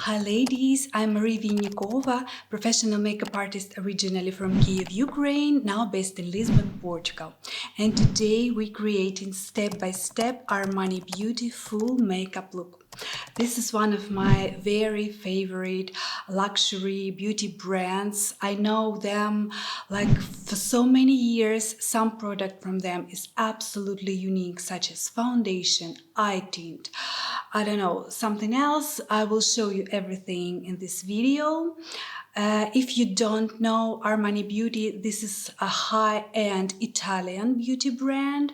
Hi ladies, I'm Marie Vinnikova, professional makeup artist originally from Kiev, Ukraine, now based in Lisbon, Portugal. And today we're creating step-by-step Armani Beauty full makeup look. This is one of my very favorite luxury beauty brands. I know them like for so many years. Some product from them is absolutely unique, such as foundation, eye tint, I don't know, something else. I will show you everything in this video. If you don't know Armani Beauty, this is a high-end Italian beauty brand,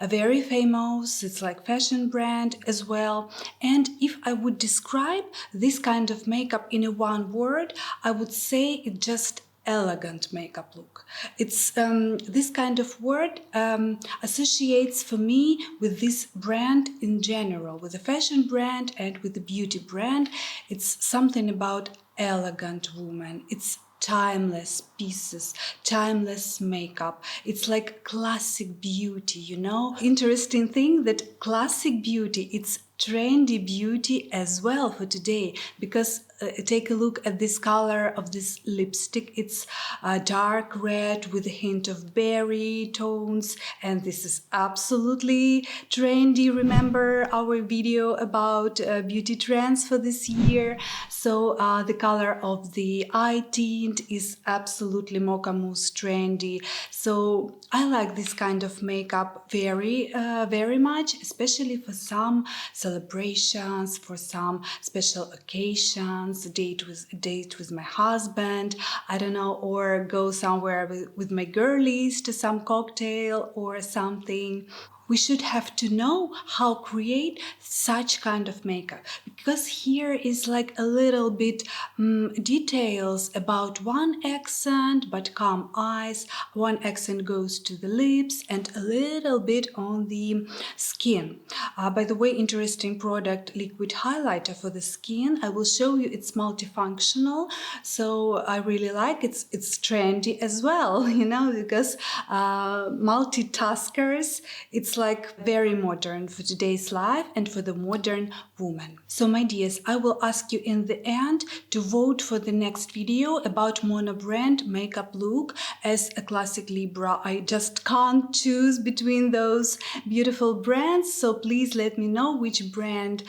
very famous. It's like fashion brand as well. And if I would describe this kind of makeup in a one word, I would say it just elegant makeup look. It's this kind of word associates for me with this brand in general, with the fashion brand and with the beauty brand. It's something about elegant woman. It's timeless pieces, timeless makeup. It's like classic beauty, you know. Interesting thing that classic beauty, it's trendy beauty as well for today, because take a look at this color of this lipstick. It's dark red with a hint of berry tones, and this is absolutely trendy. Remember our video about beauty trends for this year? So the color of the eye tint is absolutely mocha mousse trendy. So I like this kind of makeup very much, especially for some celebrations, for some special occasions, date with my husband, I don't know, or go somewhere with my girlies to some cocktail or something. We should have to know how create such kind of makeup, because here is like a little bit details about one accent, but calm eyes, one accent goes to the lips and a little bit on the skin. By the way, interesting product, liquid highlighter for the skin. I will show you, it's multifunctional, so I really like it. It's trendy as well, you know, because multitaskers, it's like very modern for today's life and for the modern woman. So my dears, I will ask you in the end to vote for the next video about mono brand makeup look as a classic Libra. I just can't choose between those beautiful brands, so please let me know which brand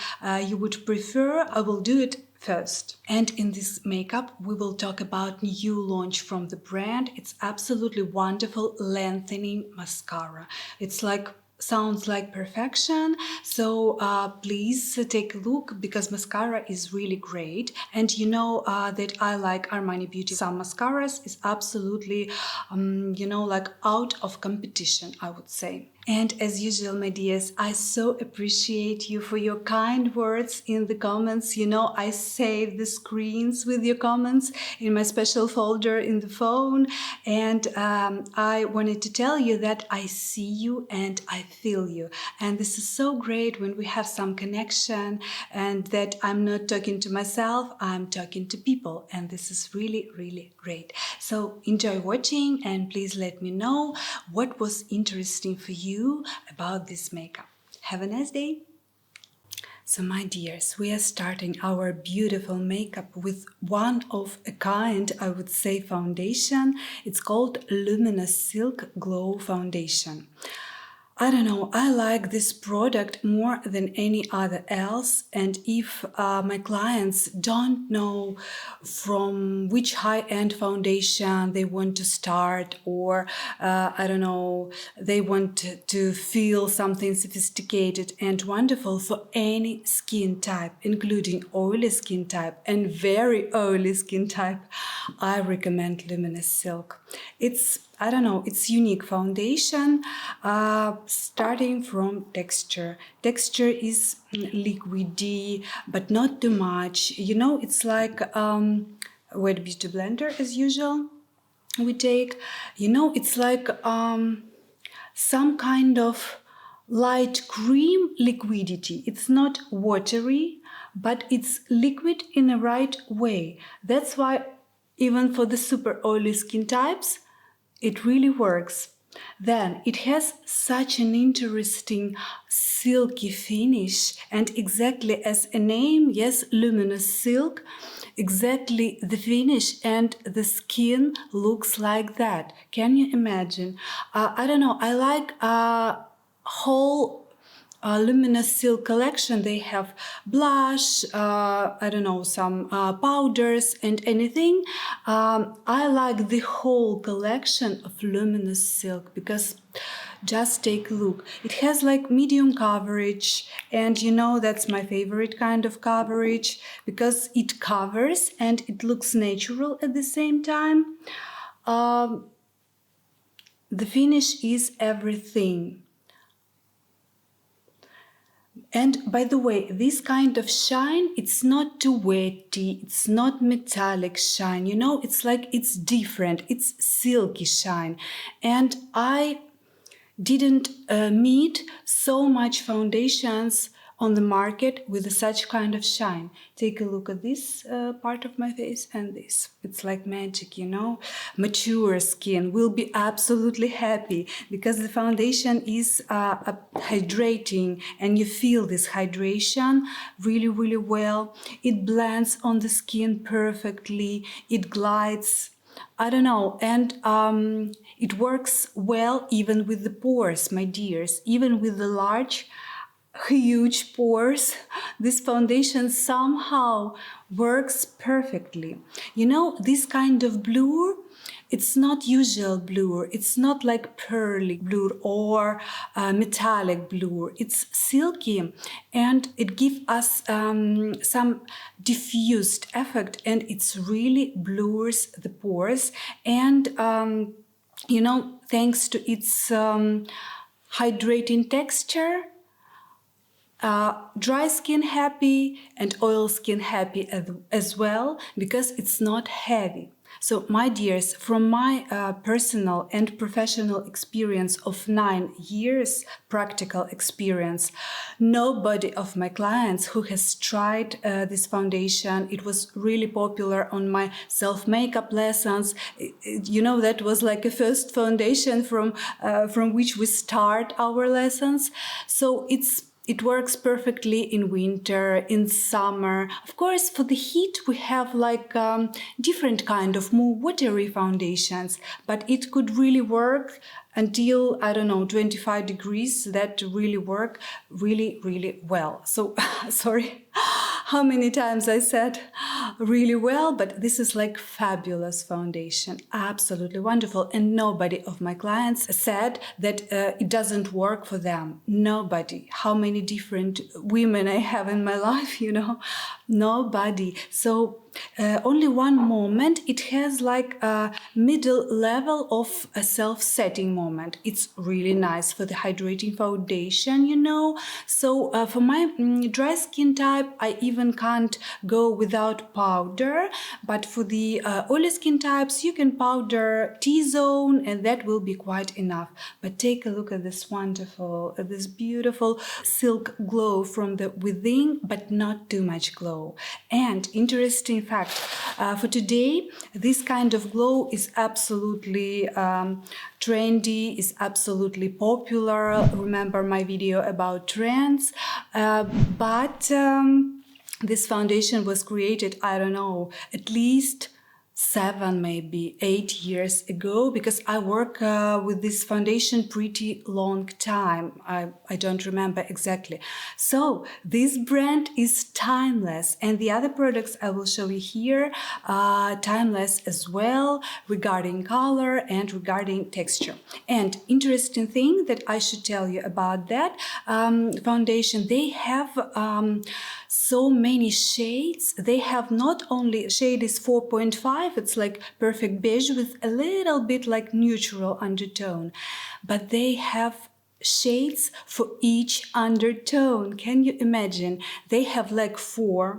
you would prefer. I will do it first. And in this makeup we will talk about new launch from the brand. It's absolutely wonderful lengthening mascara. It's like sounds like perfection, so please take a look, because mascara is really great. And you know that I like Armani Beauty. Some mascaras is absolutely you know, like out of competition, I would say. And as usual, my dears, I so appreciate you for your kind words in the comments. You know, I save the screens with your comments in my special folder in the phone. And I wanted to tell you that I see you and I feel you. And this is so great when we have some connection, and that I'm not talking to myself, I'm talking to people. And this is really, really great. So enjoy watching, and please let me know what was interesting for you about this makeup. Have a nice day. So my dears, we are starting our beautiful makeup with one of a kind, I would say, foundation. It's called Luminous Silk Glow Foundation. I don't know, I like this product more than any other else, and if my clients don't know from which high-end foundation they want to start, or I don't know, they want to feel something sophisticated and wonderful for any skin type, including oily skin type and very oily skin type, I recommend Luminous Silk. It's, I don't know, it's unique foundation, starting from texture. Texture is liquidy, but not too much. You know, it's like wet beauty blender as usual we take. You know, it's like some kind of light cream liquidity. It's not watery, but it's liquid in the right way. That's why even for the super oily skin types, it really works. Then it has such an interesting silky finish, and exactly as a name, yes, luminous silk, exactly the finish and the skin looks like that. Can you imagine? I don't know, I like whole luminous silk collection. They have blush, I don't know, some powders and anything. I like the whole collection of luminous silk because just take a look. It has like medium coverage, and you know that's my favorite kind of coverage because it covers and it looks natural at the same time. The finish is everything. And by the way, this kind of shine, it's not too wetty, it's not metallic shine, you know, it's like it's different, it's silky shine. And I didn't meet so much foundations on the market with such kind of shine. Take a look at this part of my face and this. It's like magic, you know. Mature skin will be absolutely happy because the foundation is hydrating, and you feel this hydration really, really well. It blends on the skin perfectly. It glides, I don't know, and it works well even with the pores, my dears, even with the large, huge pores. This foundation somehow works perfectly. You know, this kind of blur, it's not usual blur. It's not like pearly blur or metallic blur. It's silky, and it gives us some diffused effect, and it's really blurs the pores. And you know, thanks to its hydrating texture, dry skin happy and oil skin happy as well, because it's not heavy. So my dears, from my personal and professional experience of 9 years, practical experience, nobody of my clients who has tried this foundation, it was really popular on my self-makeup lessons. You know, that was like a first foundation from which we start our lessons. So it works perfectly in winter, in summer. Of course, for the heat, we have like different kind of more watery foundations, but it could really work until, I don't know, 25 degrees. That really work really, really well. So, sorry how many times I said really well, but this is like fabulous foundation, absolutely wonderful. And nobody of my clients said that it doesn't work for them. Nobody. How many different women I have in my life, you know? Nobody. So only one moment, it has like a middle level of a self-setting moment. It's really nice for the hydrating foundation, you know. So for my dry skin type, I even can't go without powder, but for the oily skin types, you can powder T-zone, and that will be quite enough. But take a look at this wonderful, this beautiful silk glow from the within, but not too much glow. And interesting fact, for today, this kind of glow is absolutely trendy, is absolutely popular. Remember my video about trends, but this foundation was created, I don't know, at least 7, maybe 8 years ago, because I work with this foundation pretty long time. I don't remember exactly. So this brand is timeless, and the other products I will show you here are timeless as well, regarding color and regarding texture. And interesting thing that I should tell you about that foundation, they have so many shades. They have not only shade is 4.5, it's like perfect beige with a little bit like neutral undertone, but they have shades for each undertone. Can you imagine? They have like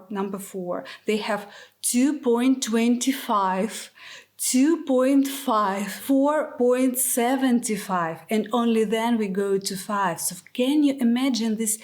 number 4. They have 2.25, 2.5, 4.75, and only then we go to 5. So can you imagine this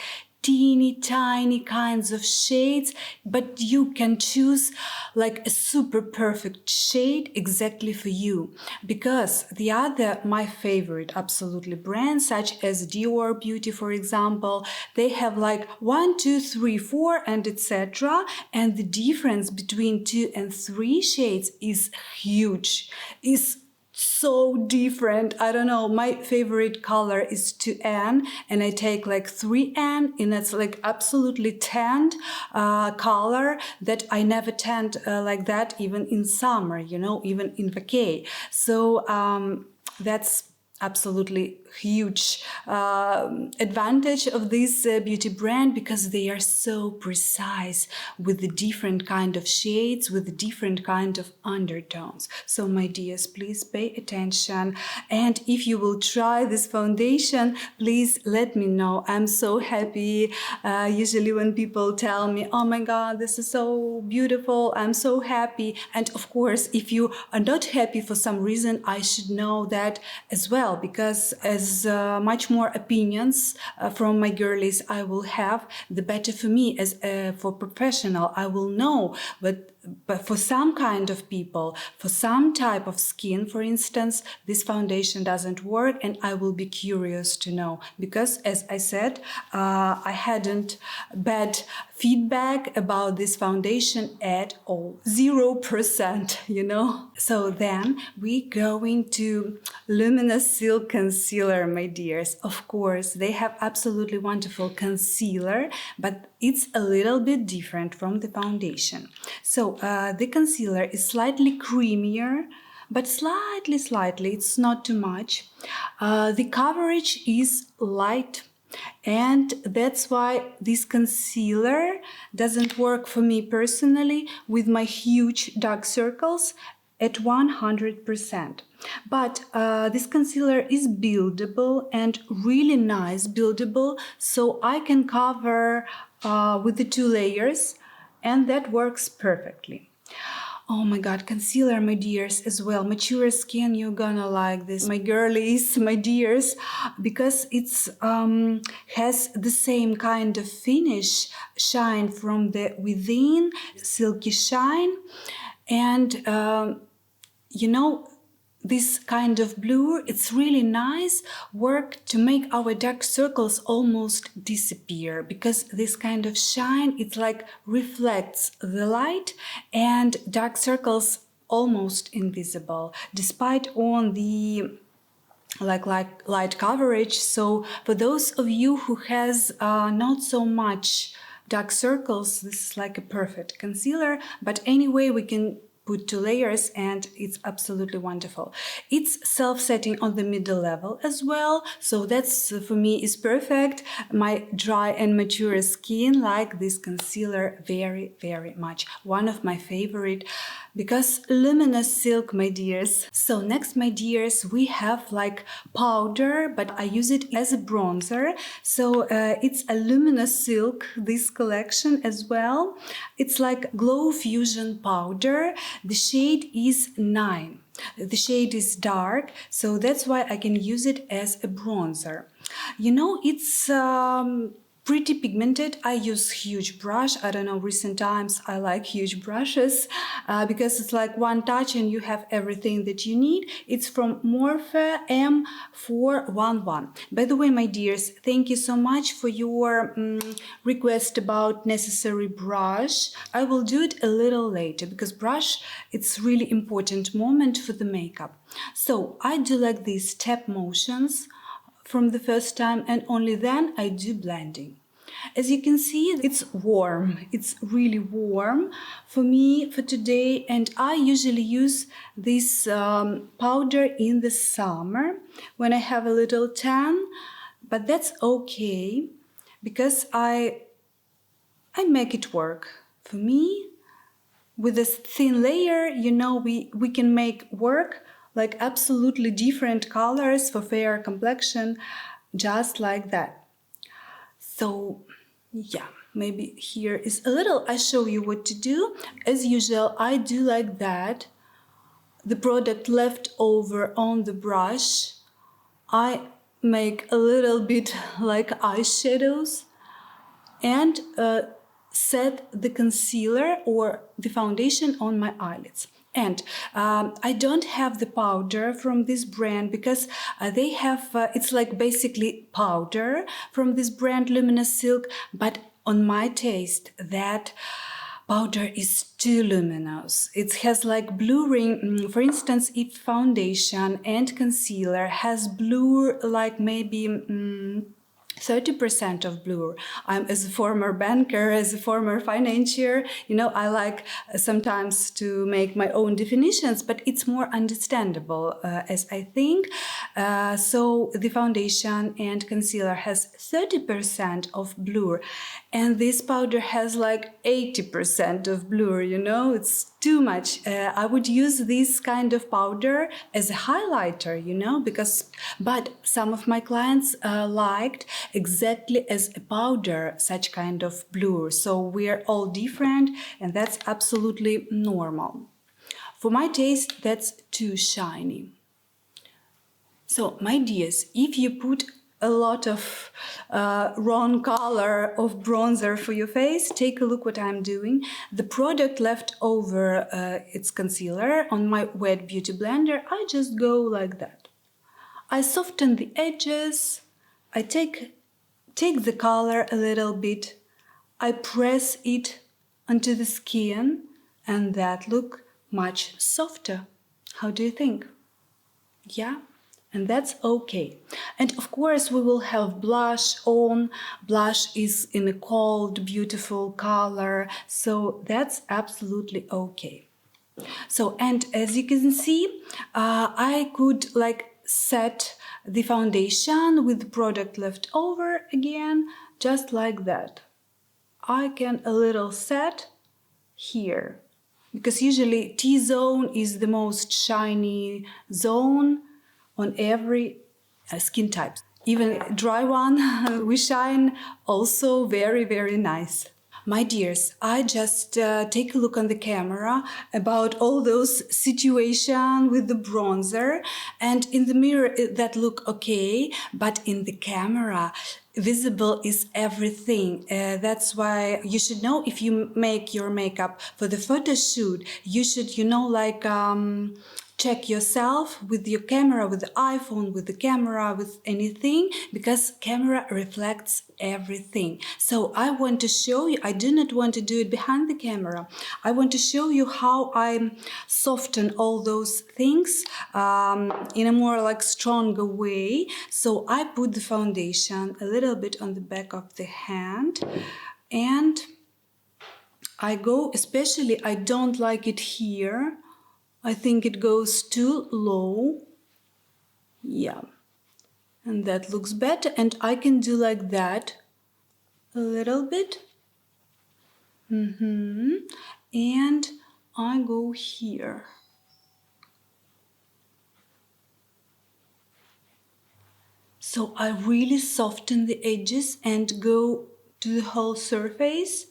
teeny tiny kinds of shades, but you can choose like a super perfect shade exactly for you. Because the other, my favorite absolutely brands, such as Dior Beauty, for example, they have like 1, 2, 3, 4 and etc. And the difference between 2 and 3 shades is huge, is so different. I don't know, my favorite color is 2N and I take like 3N and it's like absolutely tanned color that I never tanned like that even in summer, you know, even in vacay. So that's absolutely huge advantage of this beauty brand, because they are so precise with the different kind of shades, with the different kind of undertones. So my dears, please pay attention, and if you will try this foundation, please let me know. I'm so happy. Usually when people tell me, oh my god, this is so beautiful, I'm so happy. And of course, if you are not happy for some reason, I should know that as well, because as much more opinions from my girlies I will have, the better for me as for professional. I will know, but for some kind of people, for some type of skin, for instance, this foundation doesn't work, and I will be curious to know, because as I said, I hadn't bad feedback about this foundation at all, 0%, you know. So then we going to Luminous Silk Concealer, my dears. Of course, they have absolutely wonderful concealer, but it's a little bit different from the foundation. So the concealer is slightly creamier, but slightly, it's not too much. The coverage is light, and that's why this concealer doesn't work for me personally with my huge dark circles at 100%. But this concealer is buildable and really nice buildable, so I can cover with the 2 layers, and that works perfectly. Oh my god, concealer, my dears, as well. Mature skin, you're gonna like this, my girlies, my dears, because it's has the same kind of finish, shine from the within, silky shine, and you know, this kind of blue, it's really nice work to make our dark circles almost disappear, because this kind of shine, it's like reflects the light, and dark circles almost invisible, despite on the like light coverage. So for those of you who has not so much dark circles, this is like a perfect concealer. But anyway, we can put 2 layers and it's absolutely wonderful. It's self-setting on the middle level as well, so that's for me is perfect. My dry and mature skin like this concealer very, very much. One of my favorite, because Luminous Silk, my dears. So next, my dears, we have like powder, but I use it as a bronzer. So it's a Luminous Silk, this collection as well. It's like Glow Fusion powder. The shade is 9. The shade is dark, so that's why I can use it as a bronzer. You know, it's pretty pigmented. I use huge brush. I don't know, recent times I like huge brushes because it's like one touch and you have everything that you need. It's from Morphe M411. By the way, my dears, thank you so much for your request about necessary brush. I will do it a little later because brush, it's really important moment for the makeup. So I do like these tap motions from the first time, and only then I do blending. As you can see, it's warm. It's really warm for me for today, and I usually use this powder in the summer when I have a little tan, but that's okay because I make it work. For me, with this thin layer, you know, we can make work like absolutely different colors for fair complexion, just like that. So yeah, maybe here is a little, I show you what to do. As usual, I do like that. The product left over on the brush, I make a little bit like eyeshadows and set the concealer or the foundation on my eyelids. And I don't have the powder from this brand because they have, it's like basically powder from this brand Luminous Silk, but on my taste that powder is too luminous. It has like blurring. For instance, if foundation and concealer has blur like maybe 30% of blur. I'm, as a former banker, as a former financier, you know, I like sometimes to make my own definitions, but it's more understandable as I think. So the foundation and concealer has 30% of blur, and this powder has like 80% of blur, you know, it's too much. I would use this kind of powder as a highlighter, you know, because, but some of my clients liked exactly as a powder such kind of blur. So we're all different, and that's absolutely normal. For my taste, that's too shiny. So my dears, if you put a lot of wrong color of bronzer for your face, take a look what I'm doing. The product left over its concealer on my wet beauty blender, I just go like that. I soften the edges, I take the color a little bit, I press it onto the skin, and that look much softer. How do you think? Yeah? And that's okay. And of course we will have blush on. Blush is in a cold, beautiful color, so that's absolutely okay. So, and as you can see, I could like set the foundation with the product left over again, just like that. I can a little set here, because usually T-zone is the most shiny zone on every skin type. Even dry one, we shine also very, very nice. My dears, I just take a look on the camera about all those situations with the bronzer, and in the mirror that look okay, but in the camera visible is everything. That's why you should know, if you make your makeup for the photo shoot, you should, you know, like check yourself with your camera, with the iPhone, with the camera, with anything, because camera reflects everything. So I want to show you, I do not want to do it behind the camera. I want to show you how I soften all those things in a more like stronger way. So I put the foundation a little bit on the back of the hand, and I go, especially I don't like it here. I think it goes too low. Yeah, and that looks better, and I can do like that a little bit. And I go here. So I really soften the edges and go to the whole surface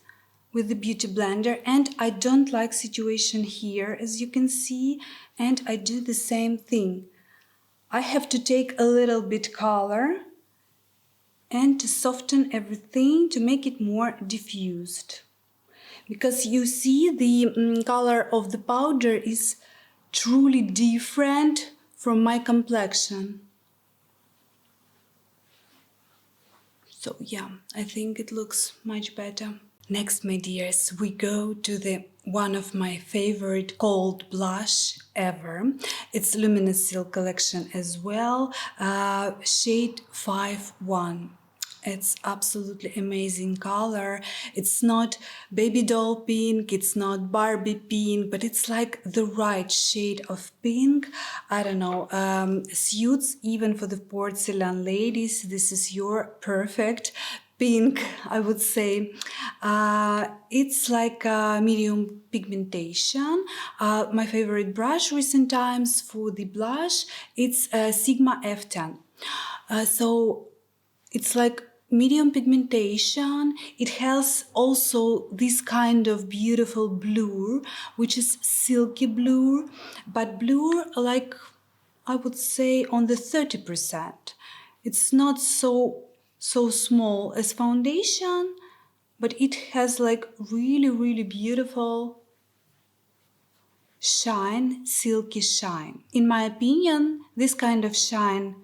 with the beauty blender, and I don't like situation here, as you can see, and I do the same thing. I have to take a little bit color and to soften everything to make it more diffused, because you see the color of the powder is truly different from my complexion. So yeah, I think it looks much better. Next, my dears, we go to the one of my favorite cold blush ever. It's Luminous Silk collection as well, shade 51. It's absolutely amazing color. It's not baby doll pink, it's not Barbie pink, but it's like the right shade of pink. I don't know, suits even for the porcelain ladies. This is your perfect pink, I would say. It's like medium pigmentation. My favorite brush recent times for the blush, it's Sigma F10. So it's like medium pigmentation. It has also this kind of beautiful blur, which is silky blur, but blur like I would say on the 30%. It's not so small as foundation, but it has like really beautiful shine, silky shine. In my opinion, this kind of shine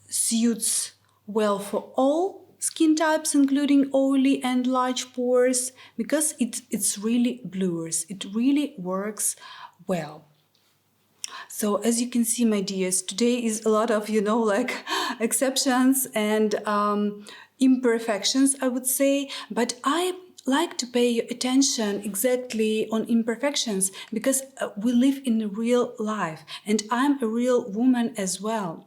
suits well for all skin types, including oily and large pores, because it's really blurs. It really works well. So as you can see, my dears, today is a lot of, like exceptions and imperfections, I would say, but I like to pay your attention exactly on imperfections because we live in a real life and I'm a real woman as well.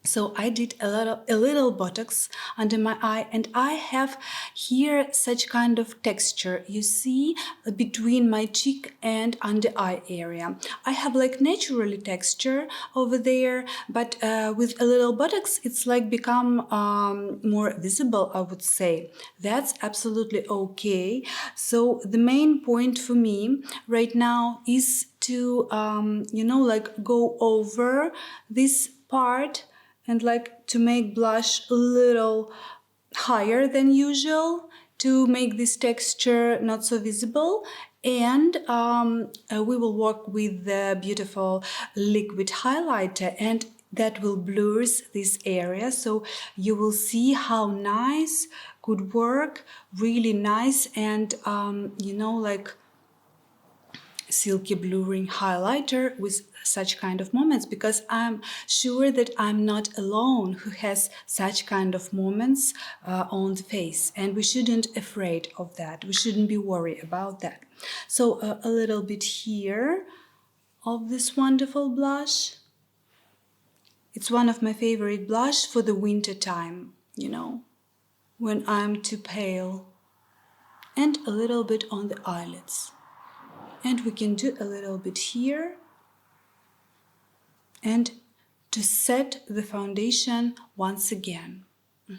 So I did a little Botox under my eye, and I have here such kind of texture, you see, between my cheek and under eye area. I have like naturally texture over there, but with a little Botox, it's like become more visible, I would say. That's absolutely okay. So the main point for me right now is to, like go over this part and like to make blush a little higher than usual to make this texture not so visible. And we will work with the beautiful liquid highlighter, and that will blur this area, so you will see how nice could work, really nice, and like silky blurring highlighter with such kind of moments, because I'm sure that I'm not alone who has such kind of moments on the face, and we shouldn't afraid of that. We shouldn't be worried about that. So a little bit here of this wonderful blush. It's one of my favorite blush for the winter time, when I'm too pale. And a little bit on the eyelids. And we can do a little bit here. And to set the foundation once again.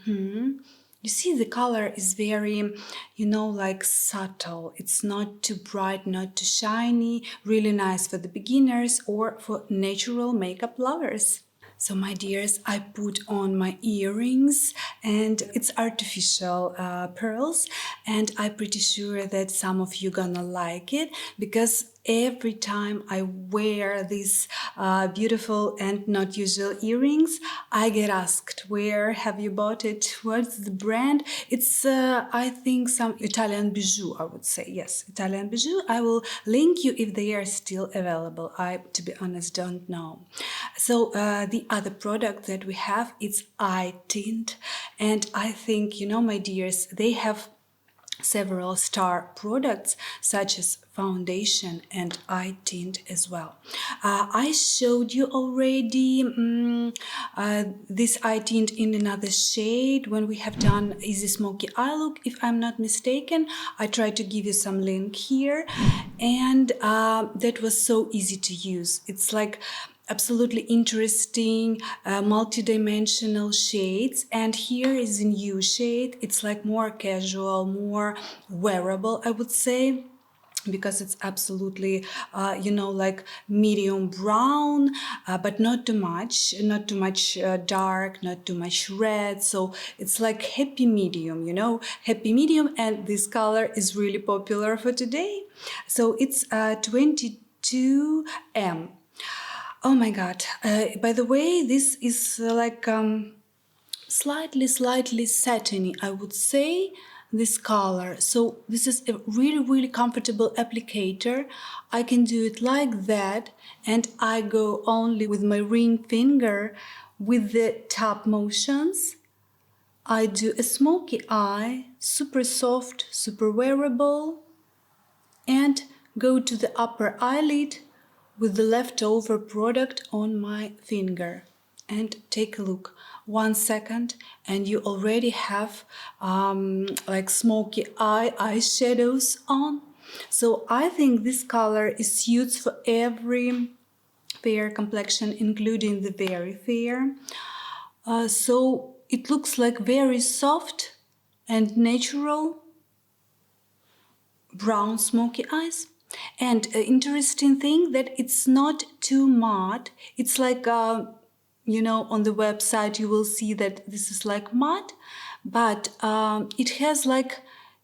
You see, the color is very, like subtle. It's not too bright, not too shiny. Really nice for the beginners or for natural makeup lovers. So my dears, I put on my earrings, and it's artificial pearls, and I'm pretty sure that some of you gonna like it, because every time I wear these beautiful and not usual earrings, I get asked, where have you bought it? What's the brand? It's, I think, some Italian bijou, I would say. Yes, Italian bijou. I will link you if they are still available. I, to be honest, don't know. So the other product that we have is eye tint. And I think, my dears, they have several star products such as foundation and eye tint as well. I showed you already this eye tint in another shade when we have done Easy Smoky Eye Look, if I'm not mistaken. I tried to give you some link here, and that was so easy to use. It's like absolutely interesting, multi-dimensional shades, and here is a new shade. It's like more casual, more wearable, I would say, because it's absolutely like medium brown, but not too much dark, not too much red. So it's like happy medium, happy medium, and this color is really popular for today. So it's 22M. Oh my god, by the way, this is like slightly satiny, I would say, this color. So this is a really comfortable applicator. I can do it like that, and I go only with my ring finger with the tap motions. I do a smoky eye, super soft, super wearable, and go to the upper eyelid with the leftover product on my finger, and take a look. 1 second, and you already have like smoky eye eyeshadows on. So I think this color is suits for every fair complexion, including the very fair. So it looks like very soft and natural brown smoky eyes. And interesting thing that it's not too matte. It's like, on the website you will see that this is like matte, but it has like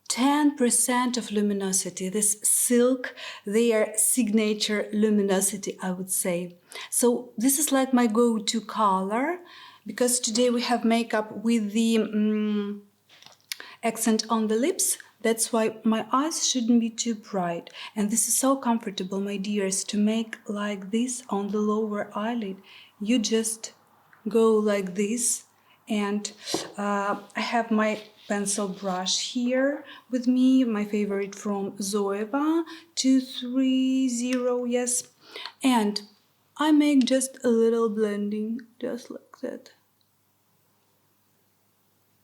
10% of luminosity, this silk, their signature luminosity, I would say. So this is like my go-to color, because today we have makeup with the accent on the lips. That's why my eyes shouldn't be too bright. And this is so comfortable, my dears, to make like this on the lower eyelid. You just go like this. And I have my pencil brush here with me, my favorite from ZOEVA 230, yes. And I make just a little blending, just like that.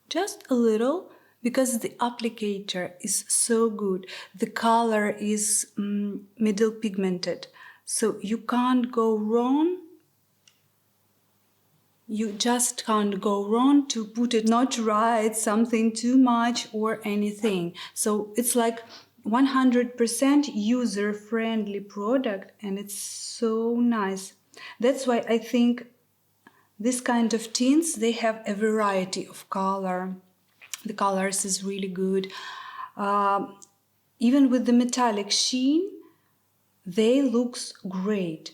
Just a little, because the applicator is so good. The color is middle pigmented, so you can't go wrong. You just can't go wrong to put it not right, something too much or anything. So it's like 100% user-friendly product, and it's so nice. That's why I think this kind of tints, they have a variety of color. The colors is really good. Even with the metallic sheen, they looks great.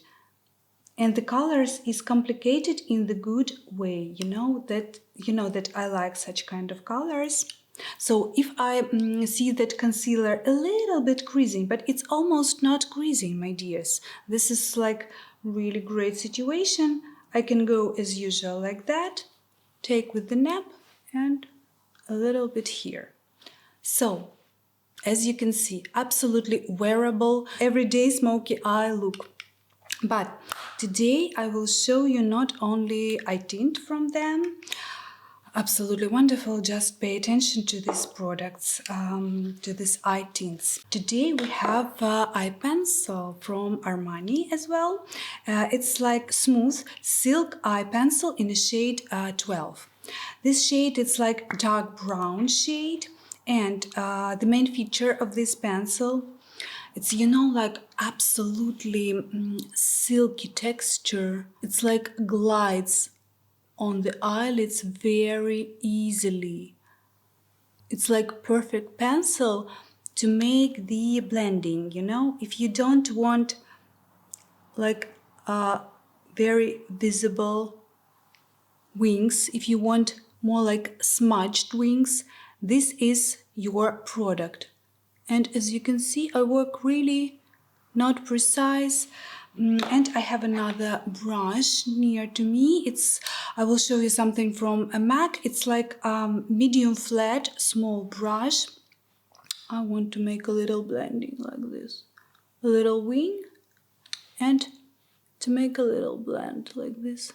And the colors is complicated in the good way, you know that I like such kind of colors. So if I see that concealer a little bit creasing, but it's almost not creasing, my dears, this is like really great situation. I can go as usual like that, take with the nap and a little bit here. So as you can see, absolutely wearable, everyday smoky eye look. But today I will show you not only eye tint from them, absolutely wonderful, just pay attention to these products, to these eye tints. Today we have eye pencil from Armani as well. It's like smooth silk eye pencil in a shade 12. This shade, it's like dark brown shade, and the main feature of this pencil, it's, like absolutely silky texture. It's like glides on the eyelids very easily. It's like perfect pencil to make the blending, if you don't want like very visible wings, if you want more like smudged wings, this is your product. And as you can see, I work really not precise. And I have another brush near to me. I will show you something from a MAC. It's like medium flat, small brush. I want to make a little blending like this. A little wing, and to make a little blend like this.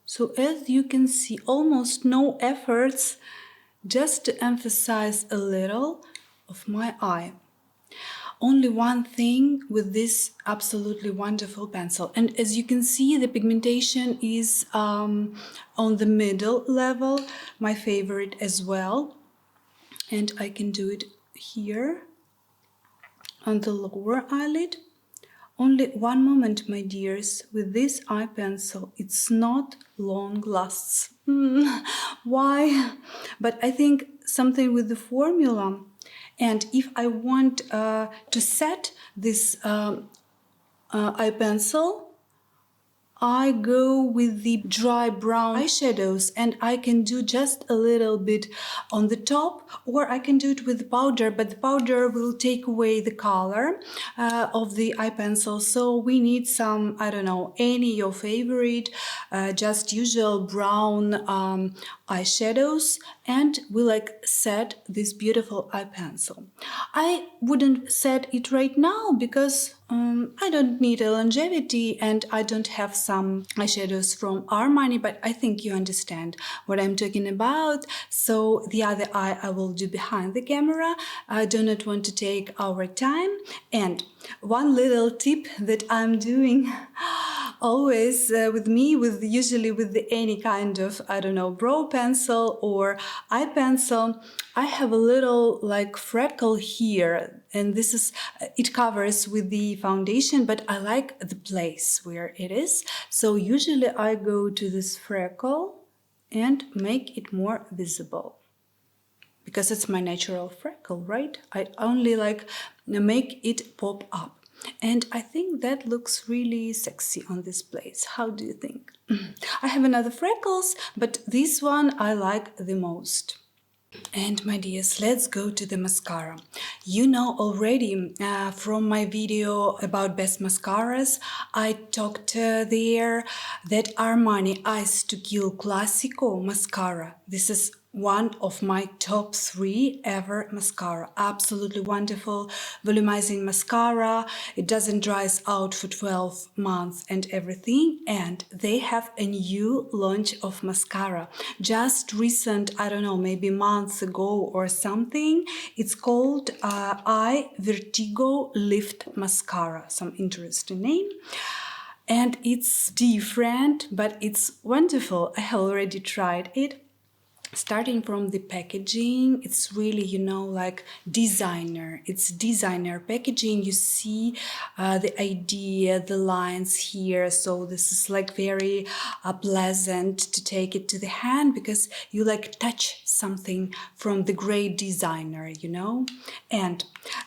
So as you can see, almost no efforts, just to emphasize a little of my eye. Only one thing with this absolutely wonderful pencil, and as you can see, the pigmentation is on the middle level, my favorite as well. And I can do it here on the lower eyelid. Only one moment, my dears, with this eye pencil, it's not long lasts. Why? But I think something with the formula. And if I want to set this eye pencil, I go with the dry brown eyeshadows, and I can do just a little bit on the top, or I can do it with powder, but the powder will take away the color of the eye pencil. So we need some, I don't know, any your favorite, just usual brown eyeshadows, and we like set this beautiful eye pencil. I wouldn't set it right now because I don't need a longevity, and I don't have some eyeshadows from Armani, but I think you understand what I'm talking about. So the other eye I will do behind the camera. I do not want to take our time. And one little tip that I'm doing always with me, usually with any kind of, I don't know, brow pencil or eye pencil, I have a little like freckle here, and this is, it covers with the foundation, but I like the place where it is. So usually I go to this freckle and make it more visible. Because it's my natural freckle, right? I only like make it pop up. And I think that looks really sexy on this place. How do you think? I have another freckles, but this one I like the most. And my dears, let's go to the mascara. You know already from my video about best mascaras, I talked there that Armani Eyes to Kill Classico mascara. This is one of my top 3 ever mascara. Absolutely wonderful, volumizing mascara. It doesn't dry out for 12 months and everything. And they have a new launch of mascara. Just recent, I don't know, maybe months ago or something. It's called Eye Vertigo Lift Mascara. Some interesting name. And it's different, but it's wonderful. I have already tried it. Starting from the packaging, it's really, you know, like designer. It's designer packaging. You see the idea, the lines here. So this is like very pleasant to take it to the hand because you like touch something from the great designer, you know. And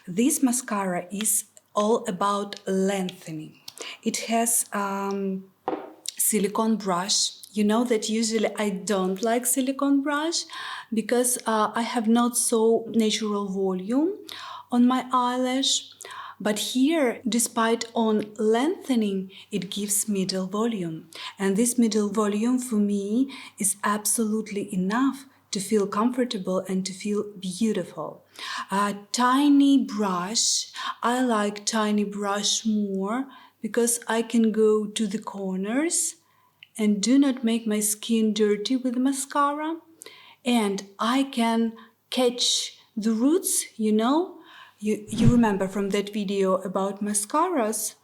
this mascara is all about lengthening. It has silicone brush. You know that usually I don't like silicone brush because I have not so natural volume on my eyelash. But here, despite on lengthening, it gives middle volume. And this middle volume for me is absolutely enough to feel comfortable and to feel beautiful. Tiny brush, I like tiny brush more because I can go to the corners and do not make my skin dirty with mascara. And I can catch the roots, you know. You remember from that video about mascaras,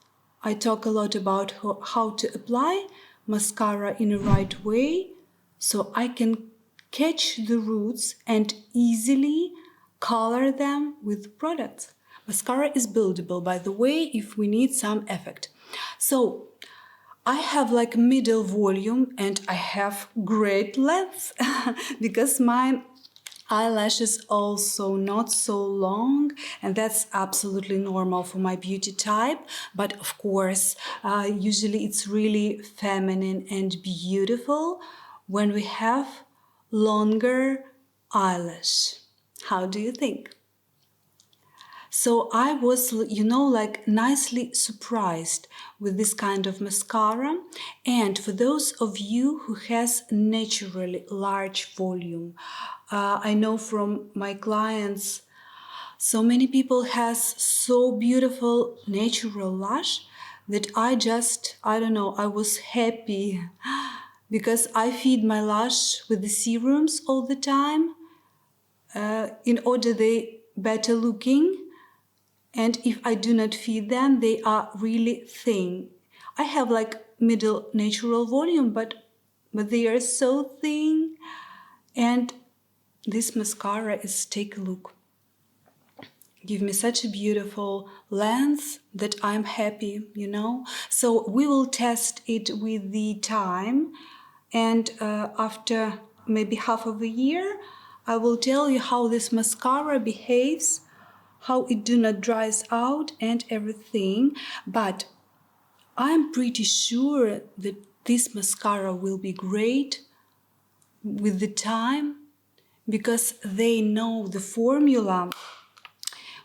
I talk a lot about how to apply mascara in a right way, so I can catch the roots and easily color them with products. Mascara is buildable, by the way, if we need some effect. So I have like middle volume and I have great length because my eyelashes also not so long, and that's absolutely normal for my beauty type. But of course, usually it's really feminine and beautiful when we have longer eyelash. How do you think? So I was, you know, like nicely surprised with this kind of mascara. And for those of you who has naturally large volume, I know from my clients, so many people has so beautiful natural lash that I don't know, I was happy because I feed my lash with the serums all the time in order they better looking. And if I do not feed them, they are really thin. I have like middle natural volume, but they are so thin. And this mascara is, take a look. Give me such a beautiful length that I'm happy, you know. So we will test it with the time. And after maybe half of a year, I will tell you how this mascara behaves, how it do not dries out and everything. But I'm pretty sure that this mascara will be great with the time because they know the formula,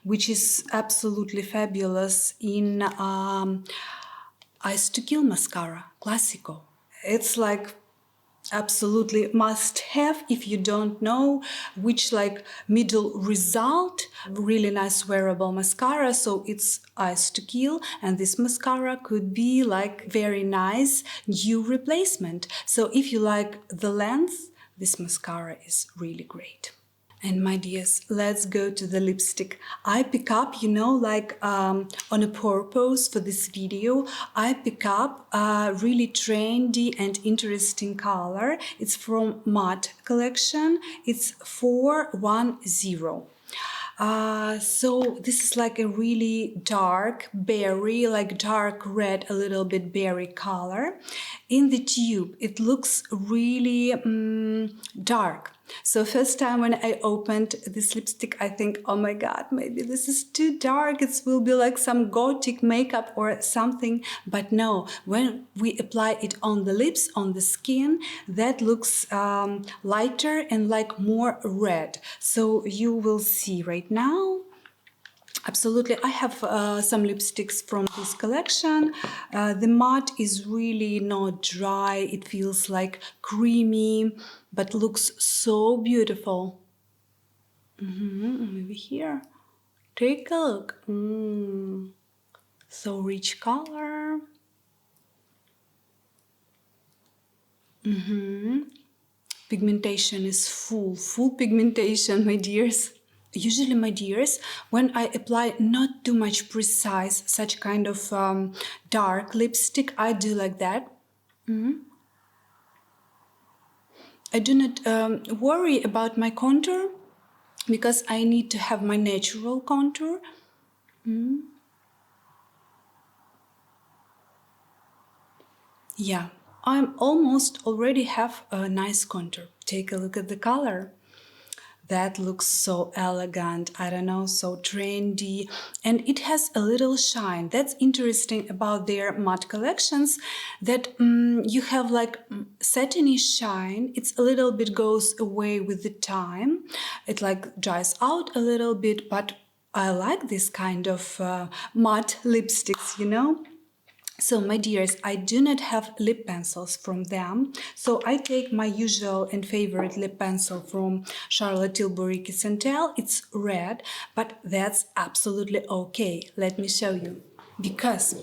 which is absolutely fabulous in Eyes to Kill mascara, Classico. It's like absolutely must have if you don't know which like middle result. Really nice wearable mascara, so it's Eyes to Kill, and this mascara could be like very nice new replacement. So if you like the length, this mascara is really great. And my dears, let's go to the lipstick. I pick up, you know, like on a purpose for this video, I pick up a really trendy and interesting color. It's from Matte collection. It's 410. So this is like a really dark berry, like dark red, a little bit berry color. In the tube, it looks really dark. So first time when I opened this lipstick, I think, oh my God, maybe this is too dark. It will be like some gothic makeup or something. But no, when we apply it on the lips, on the skin, that looks lighter and like more red. So you will see right now. Absolutely. I have some lipsticks from this collection. The matte is really not dry. It feels like creamy, but looks so beautiful. Maybe here. Take a look. So rich color. Pigmentation is full pigmentation, my dears. Usually, my dears, when I apply not too much precise, such kind of dark lipstick, I do like that. I do not worry about my contour because I need to have my natural contour. Yeah, I'm almost already have a nice contour. Take a look at the color. That looks so elegant, I don't know, so trendy, and it has a little shine. That's interesting about their matte collections, that you have like satiny shine. It's a little bit goes away with the time. It like dries out a little bit, but I like this kind of matte lipsticks, you know. So, my dears, I do not have lip pencils from them. So, I take my usual and favorite lip pencil from Charlotte Tilbury Kiss and Tell. It's red, but that's absolutely okay. Let me show you. Because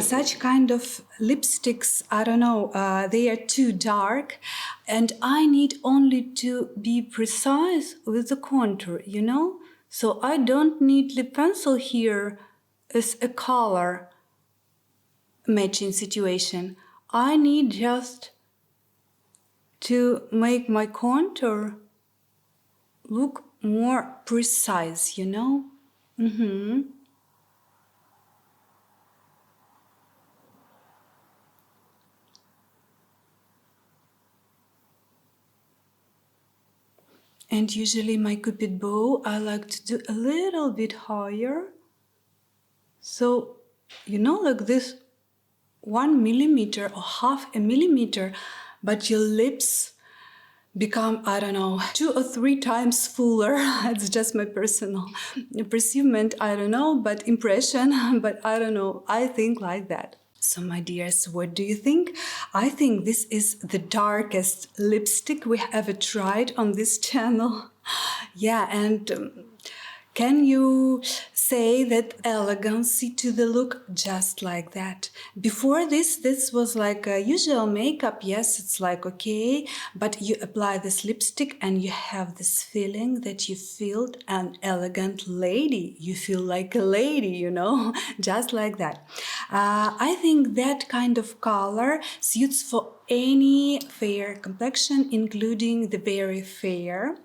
such kind of lipsticks, I don't know, they are too dark, and I need only to be precise with the contour, you know? So, I don't need lip pencil here as a color matching situation. I need just to make my contour look more precise, you know? And usually my Cupid bow, I like to do a little bit higher. So, you know, like this 1 millimeter or half a millimeter, but your lips become, I don't know, 2 or 3 times fuller. It's just my personal perceivement, I don't know, but impression, but I don't know, I think like that. So, my dears, what do you think? I think this is the darkest lipstick we ever tried on this channel. Yeah, and can you say that elegancy to the look just like that? Before this was like a usual makeup. Yes, it's like okay, but you apply this lipstick and you have this feeling that you feel an elegant lady. You feel like a lady, you know, just like that. I think that kind of color suits for any fair complexion, including the very fair,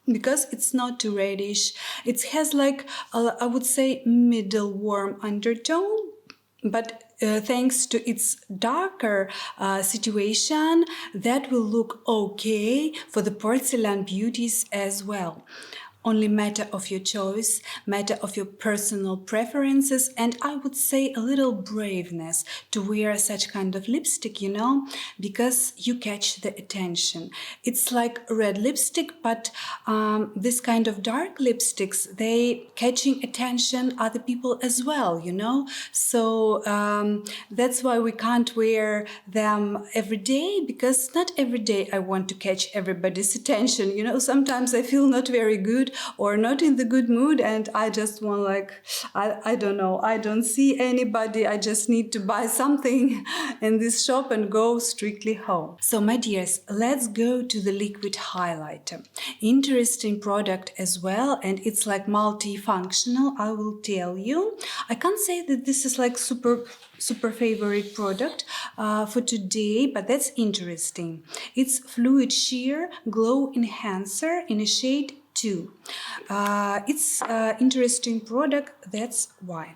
because it's not too reddish. It has like, I would say, middle warm undertone, but thanks to its darker situation, that will look okay for the porcelain beauties as well. Only matter of your choice, matter of your personal preferences, and I would say a little braveness to wear such kind of lipstick, you know, because you catch the attention. It's like red lipstick, but this kind of dark lipsticks, they catching attention other people as well, you know. So that's why we can't wear them every day, because not every day I want to catch everybody's attention, you know. Sometimes I feel not very good or not in the good mood, and I just want like, I don't know, I don't see anybody, I just need to buy something in this shop and go strictly home. So, my dears, let's go to the liquid highlighter. Interesting product as well, and it's like multifunctional, I will tell you. I can't say that this is like super favorite product for today, but that's interesting. It's Fluid Sheer Glow Enhancer in a shade too. It's an interesting product, that's why.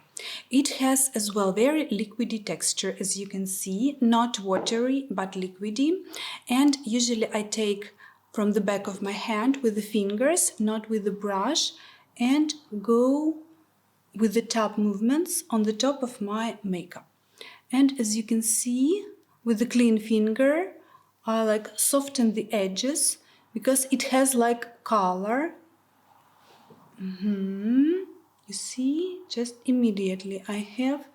It has as well very liquidy texture, as you can see, not watery but liquidy. And usually I take from the back of my hand with the fingers, not with the brush, and go with the tap movements on the top of my makeup. And as you can see, with the clean finger, I like soften the edges because it has like color. You see, just immediately I have,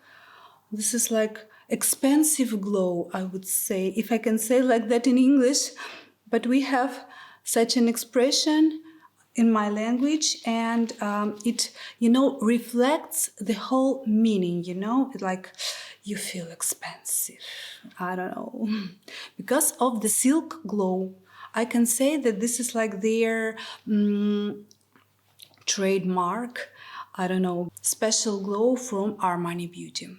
this is like expensive glow, I would say, if I can say like that in English, but we have such an expression in my language, and it, reflects the whole meaning, like you feel expensive. I don't know. Because of the silk glow, I can say that this is like their trademark, I don't know, special glow from Armani Beauty.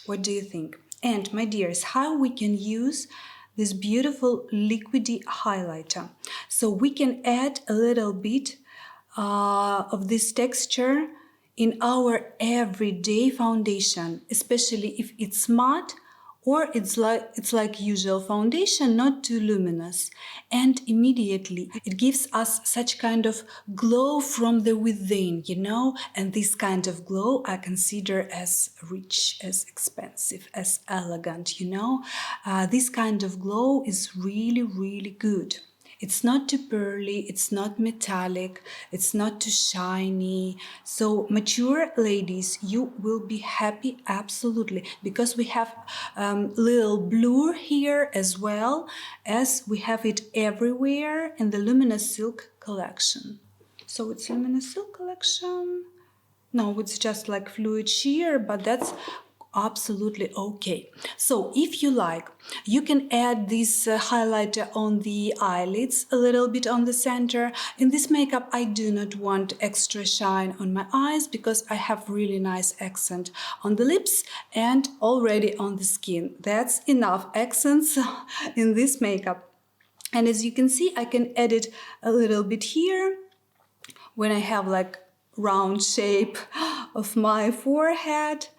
What do you think? And my dears, how we can use this beautiful liquidy highlighter? So we can add a little bit of this texture in our everyday foundation, especially if it's matte or it's like usual foundation, not too luminous. And immediately it gives us such kind of glow from the within, and this kind of glow I consider as rich, as expensive, as elegant, this kind of glow is really, really good. It's not too pearly, it's not metallic, it's not too shiny. So mature ladies, you will be happy absolutely, because we have little blur here as well as we have it everywhere in the Luminous Silk collection. So it's Luminous Silk collection. No, it's just like fluid sheer, but that's absolutely okay. So if you like, you can add this highlighter on the eyelids, a little bit on the center. In this makeup I do not want extra shine on my eyes because I have really nice accent on the lips and already on the skin. That's enough accents in this makeup. And as you can see, I can add it a little bit here when I have like round shape of my forehead.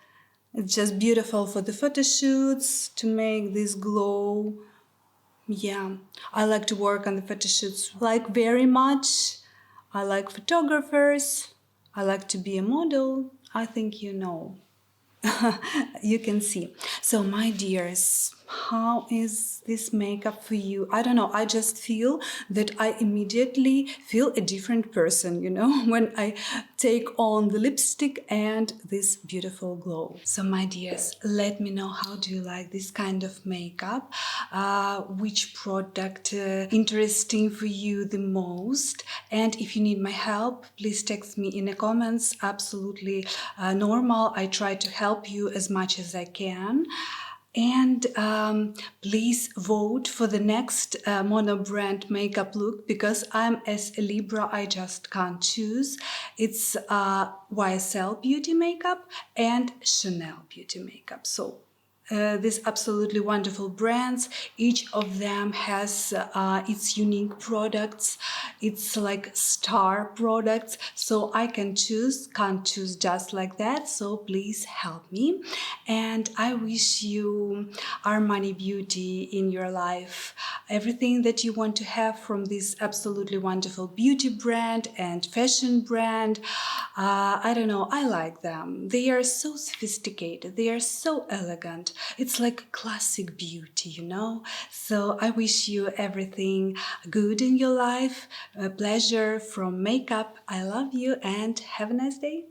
It's just beautiful for the photo shoots to make this glow. Yeah, I like to work on the photo shoots like very much. I like photographers. I like to be a model. I think you know. You can see. So my dears, how is this makeup for you? I don't know, I just feel that I immediately feel a different person, when I take on the lipstick and this beautiful glow. So my dears, let me know, how do you like this kind of makeup? Which product interesting for you the most? And if you need my help, please text me in the comments. Absolutely normal. I try to help you as much as I can. And please vote for the next mono-brand makeup look, because I'm as a Libra, I just can't choose. It's YSL Beauty Makeup and Chanel Beauty Makeup. So these absolutely wonderful brands, each of them has its unique products. It's like star products, so I can't choose just like that. So please help me, and I wish you Armani Beauty in your life, everything that you want to have from this absolutely wonderful beauty brand and fashion brand. I don't know, I like them. They are so sophisticated, they are so elegant. It's like classic beauty, So I wish you everything good in your life, a pleasure from makeup. I love you and have a nice day.